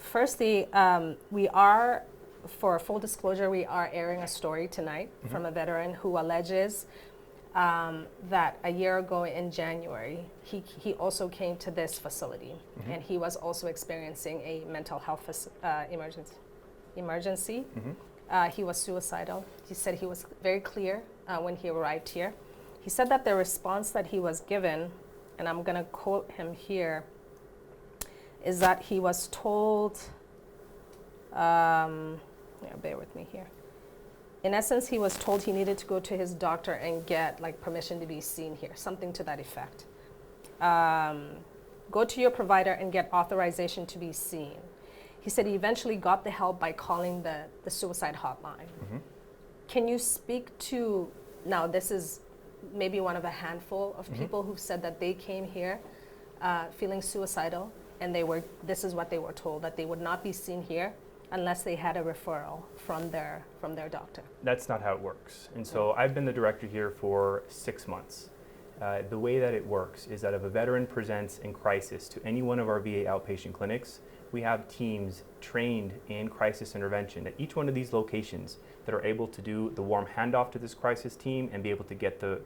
Firstly, we are, for full disclosure, we are airing a story tonight from a veteran who alleges that a year ago in January, he also came to this facility, and he was also experiencing a mental health emergency. He was suicidal. He said he was very clear when he arrived here. He said that the response that he was given, and I'm going to quote him here, is that he was told, bear with me here. In essence, he was told he needed to go to his doctor and get like permission to be seen here, something to that effect. Go to your provider and get authorization to be seen. He said he eventually got the help by calling the suicide hotline. Can you speak to, now this is maybe one of a handful of people who've said that they came here feeling suicidal, and this is what they were told, that they would not be seen here unless they had a referral from their doctor. That's not how it works. And so I've been the director here for 6 months. The way that it works is that if a veteran presents in crisis to any one of our VA outpatient clinics, we have teams trained in crisis intervention at each one of these locations that are able to do the warm handoff to this crisis team and be able to get the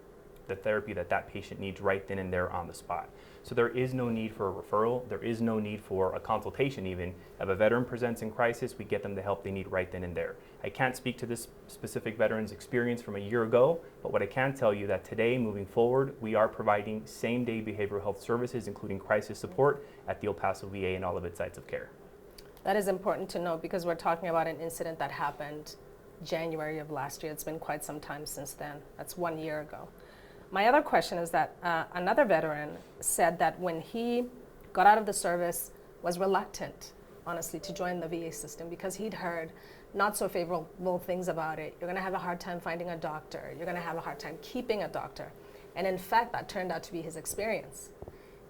therapy that patient needs right then and there on the spot. So there is no need for a referral. There is no need for a consultation even. If a veteran presents in crisis, we get them the help they need right then and there. I can't speak to this specific veteran's experience from a year ago, but what I can tell you that today, moving forward, we are providing same-day behavioral health services, including crisis support at the El Paso VA and all of its sites of care. That is important to know because we're talking about an incident that happened January of last year. It's been quite some time since then. That's 1 year ago. My other question is that another veteran said that when he got out of the service, was reluctant, honestly, to join the VA system because he'd heard not so favorable things about it. You're going to have a hard time finding a doctor. You're going to have a hard time keeping a doctor. And in fact, that turned out to be his experience.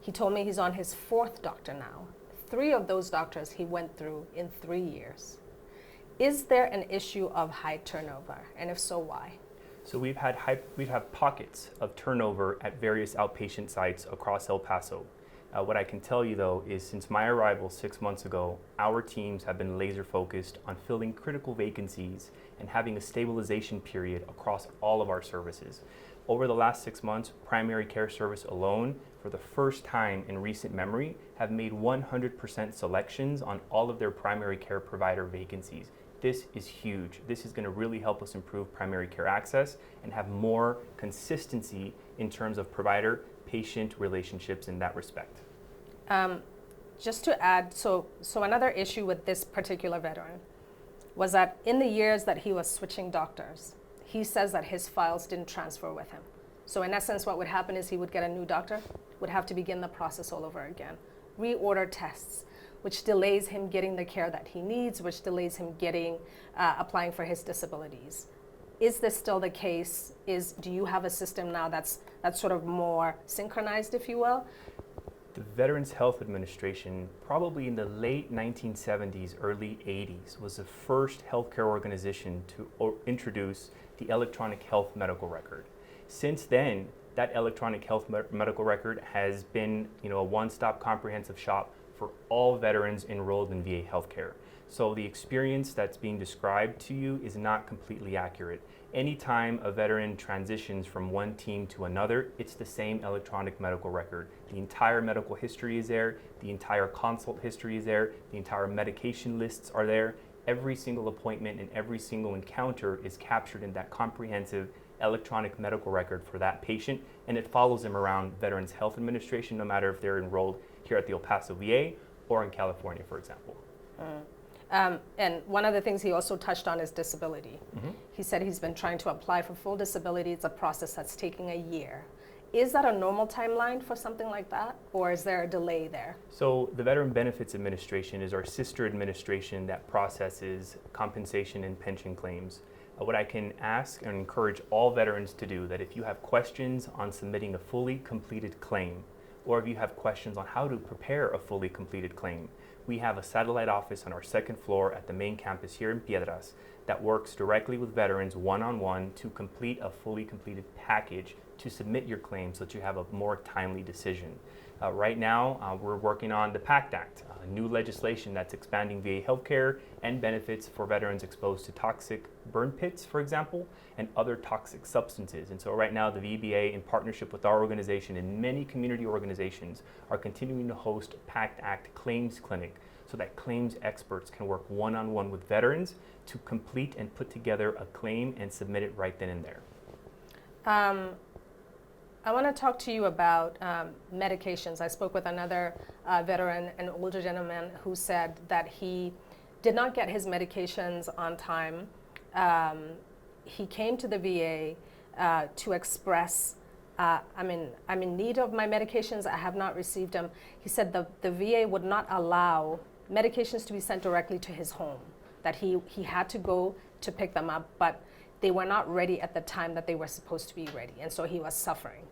He told me he's on his 4th doctor now. 3 of those doctors he went through in 3 years. Is there an issue of high turnover? And if so, why? So we've had pockets of turnover at various outpatient sites across El Paso. What I can tell you though is since my arrival 6 months ago, our teams have been laser focused on filling critical vacancies and having a stabilization period across all of our services. Over the last 6 months, primary care service alone, for the first time in recent memory, have made 100% selections on all of their primary care provider vacancies. This is huge. This is going to really help us improve primary care access and have more consistency in terms of provider-patient relationships in that respect. Just to add, so another issue with this particular veteran was that in the years that he was switching doctors, he says that his files didn't transfer with him. So in essence, what would happen is he would get a new doctor, would have to begin the process all over again, reorder tests, which delays him getting the care that he needs, which delays him getting, applying for his disabilities. Is this still the case? Do you have a system now that's sort of more synchronized, if you will? The Veterans Health Administration, probably in the late 1970s, early 80s, was the first healthcare organization to introduce the electronic health medical record. Since then, that electronic health medical record has been, a one-stop comprehensive shop for all veterans enrolled in VA healthcare. So the experience that's being described to you is not completely accurate. Anytime a veteran transitions from one team to another, it's the same electronic medical record. The entire medical history is there, the entire consult history is there, the entire medication lists are there. Every single appointment and every single encounter is captured in that comprehensive electronic medical record for that patient, and it follows them around Veterans Health Administration, no matter if they're enrolled here at the El Paso VA or in California, for example. And one of the things he also touched on is disability. He said he's been trying to apply for full disability. It's a process that's taking a year. Is that a normal timeline for something like that, or is there a delay there? So the Veteran Benefits Administration is our sister administration that processes compensation and pension claims. What I can ask and encourage all veterans to do, that if you have questions on submitting a fully completed claim, or if you have questions on how to prepare a fully completed claim, we have a satellite office on our 2nd floor at the main campus here in Piedras that works directly with veterans one-on-one to complete a fully completed package to submit your claim so that you have a more timely decision. Right now, we're working on the PACT Act, new legislation that's expanding VA healthcare and benefits for veterans exposed to toxic burn pits, for example, and other toxic substances. And so right now, the VBA, in partnership with our organization and many community organizations, are continuing to host PACT Act Claims Clinic so that claims experts can work one-on-one with veterans to complete and put together a claim and submit it right then and there. I want to talk to you about medications. I spoke with another veteran, an older gentleman, who said that he did not get his medications on time. He came to the VA to express, I'm in need of my medications, I have not received them. He said the VA would not allow medications to be sent directly to his home, that he had to go to pick them up, but they were not ready at the time that they were supposed to be ready, and so he was suffering.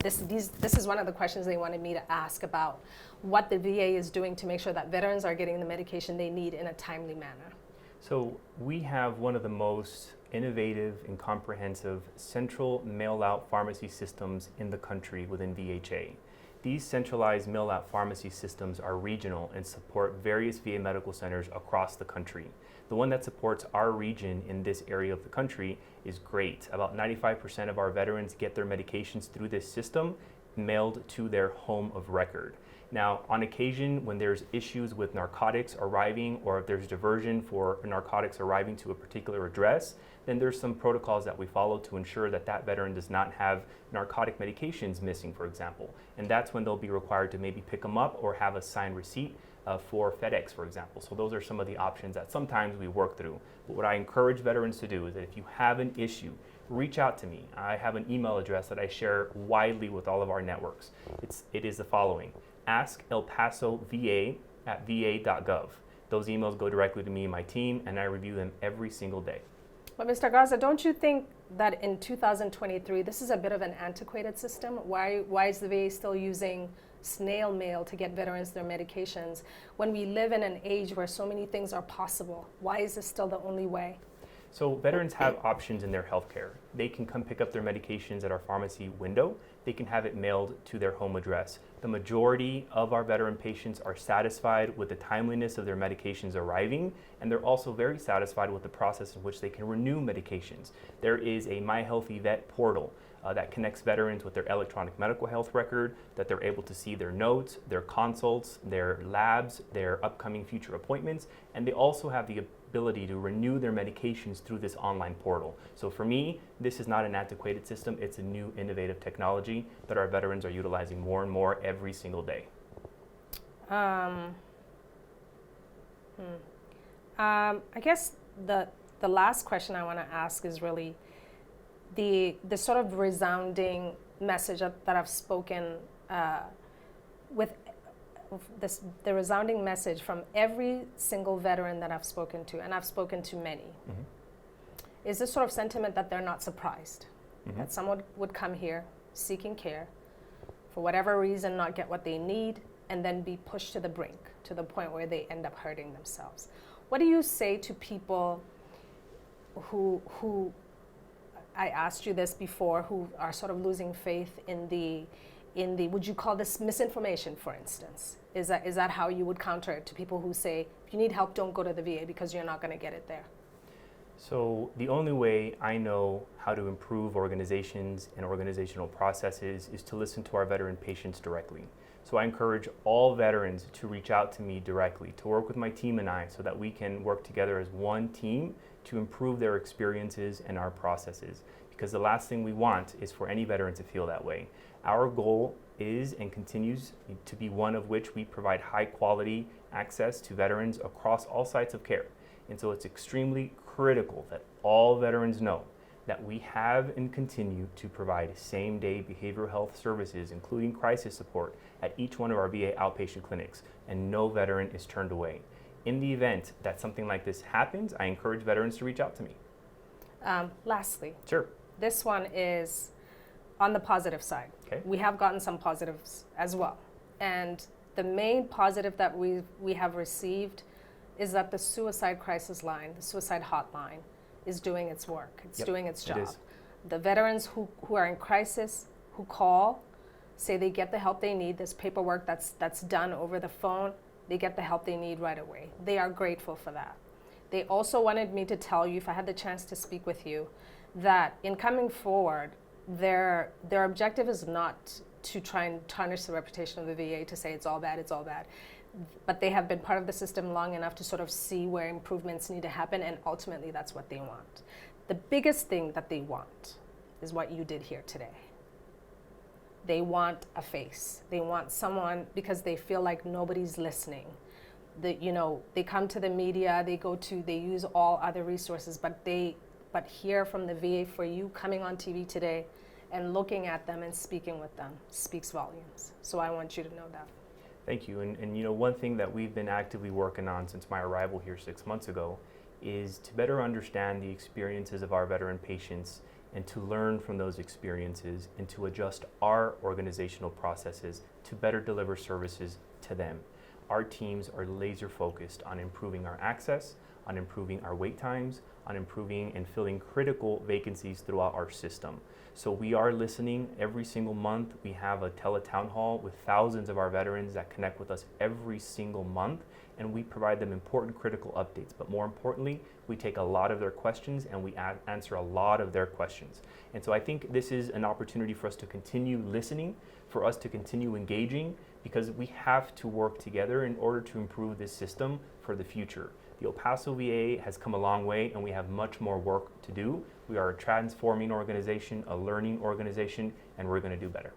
This is one of the questions they wanted me to ask about what the VA is doing to make sure that veterans are getting the medication they need in a timely manner. So we have one of the most innovative and comprehensive central mail-out pharmacy systems in the country within VHA. These centralized mail-out pharmacy systems are regional and support various VA medical centers across the country. The one that supports our region in this area of the country is great. About 95% of our veterans get their medications through this system mailed to their home of record. Now, on occasion, when there's issues with narcotics arriving, or if there's diversion for narcotics arriving to a particular address, then there's some protocols that we follow to ensure that that veteran does not have narcotic medications missing, for example. And that's when they'll be required to maybe pick them up or have a signed receipt for FedEx, for example. So those are some of the options that sometimes we work through. But what I encourage veterans to do is that if you have an issue, reach out to me. I have an email address that I share widely with all of our networks. It is the following: askelpasova@va.gov. Those emails go directly to me and my team, and I review them every single day. But Mr. Garza, don't you think that in 2023, this is a bit of an antiquated system? Why is the VA still using snail mail to get veterans their medications when we live in an age where so many things are possible? Why is this still the only way? So veterans have options in their healthcare. They can come pick up their medications at our pharmacy window. They can have it mailed to their home address. The majority of our veteran patients are satisfied with the timeliness of their medications arriving, and they're also very satisfied with the process in which they can renew medications. There is a My Healthy Vet portal that connects veterans with their electronic medical health record, that they're able to see their notes, their consults, their labs, their upcoming future appointments, and they also have the ability to renew their medications through this online portal. So for me, this is not an antiquated system, it's a new innovative technology that our veterans are utilizing more and more every single day. I guess the last question I want to ask is really the sort of resounding message that I've spoken with the resounding message from every single veteran that I've spoken to, and I've spoken to many, is this sort of sentiment that they're not surprised, that someone would come here seeking care, for whatever reason not get what they need, and then be pushed to the brink, to the point where they end up hurting themselves. What do you say to people who I asked you this before, who are sort of losing faith in the, would you call this misinformation, for instance? Is that how you would counter it to people who say, if you need help, don't go to the VA because you're not going to get it there? So the only way I know how to improve organizations and organizational processes is to listen to our veteran patients directly. So I encourage all veterans to reach out to me directly, to work with my team and I, so that we can work together as one team to improve their experiences and our processes. Because the last thing we want is for any veteran to feel that way. Our goal is and continues to be one of which we provide high quality access to veterans across all sites of care. And so it's extremely critical that all veterans know that we have and continue to provide same-day behavioral health services, including crisis support, at each one of our VA outpatient clinics, and no veteran is turned away. In the event that something like this happens, I encourage veterans to reach out to me. Lastly, Sure. This one is on the positive side. Okay. We have gotten some positives as well. And the main positive that we have received is that the suicide crisis line, the suicide hotline, is doing its work. It's doing its job. It is. The veterans who are in crisis, who call, say they get the help they need. This paperwork that's done over the phone, they get the help they need right away. They are grateful for that. They also wanted me to tell you, if I had the chance to speak with you, that in coming forward, their objective is not to try and tarnish the reputation of the VA, to say it's all bad, but they have been part of the system long enough to sort of see where improvements need to happen, and ultimately that's what they want. The biggest thing that they want is what you did here today. They want a face. They want someone, because they feel like nobody's listening. They come to the media, they use all other resources, but hear from the VA, for you coming on TV today and looking at them and speaking with them speaks volumes. So I want you to know that. Thank you. And one thing that we've been actively working on since my arrival here 6 months ago is to better understand the experiences of our veteran patients and to learn from those experiences and to adjust our organizational processes to better deliver services to them. Our teams are laser focused on improving our access, on improving our wait times, on improving and filling critical vacancies throughout our system. So we are listening every single month. We have a tele-town hall with thousands of our veterans that connect with us every single month, and we provide them important critical updates. But more importantly, we take a lot of their questions and we answer a lot of their questions. And so I think this is an opportunity for us to continue listening, for us to continue engaging, because we have to work together in order to improve this system for the future. The El Paso VA has come a long way, and we have much more work to do. We are a transforming organization, a learning organization, and we're going to do better.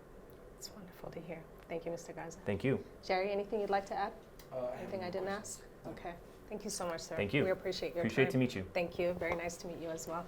It's wonderful to hear. Thank you, Mr. Garza. Thank you. Jerry, anything you'd like to add? Anything I didn't ask? Okay. Thank you so much, sir. Thank you. We appreciate your time. Appreciate to meet you. Thank you. Very nice to meet you as well.